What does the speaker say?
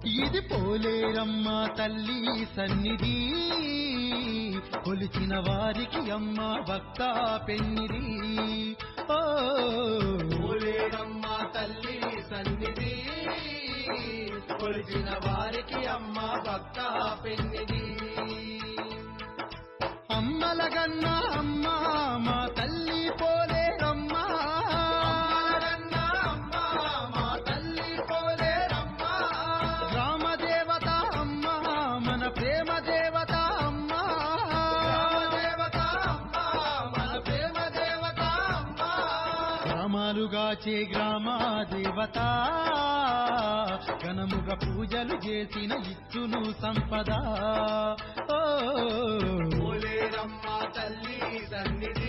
ఇది పోలేరమ్మ తల్లి సన్నిధి, కొలిచిన వారికి అమ్మ భక్త పెన్నిది. ఓ పోలేరమ్మ తల్లి సన్నిధి, కొలిచిన వారికి అమ్మ భక్త పెన్నిది. అమ్మలగన్న అమ్మ మా తల్లి పోలేరమ్మ, మా తల్లి పోలేరమ్మ. గ్రామ దేవత అమ్మ మన ప్రేమ దేవత అమ్మ, దేవత అమ్మ మన ప్రేమ దేవత అమ్మ. గ్రామాలుగాచే గ్రామ దేవత, ఘనముగా పూజలు చేసిన ఇచ్చును సంపద. ఓ పోలేరమ్మ తల్లి సన్నిధి,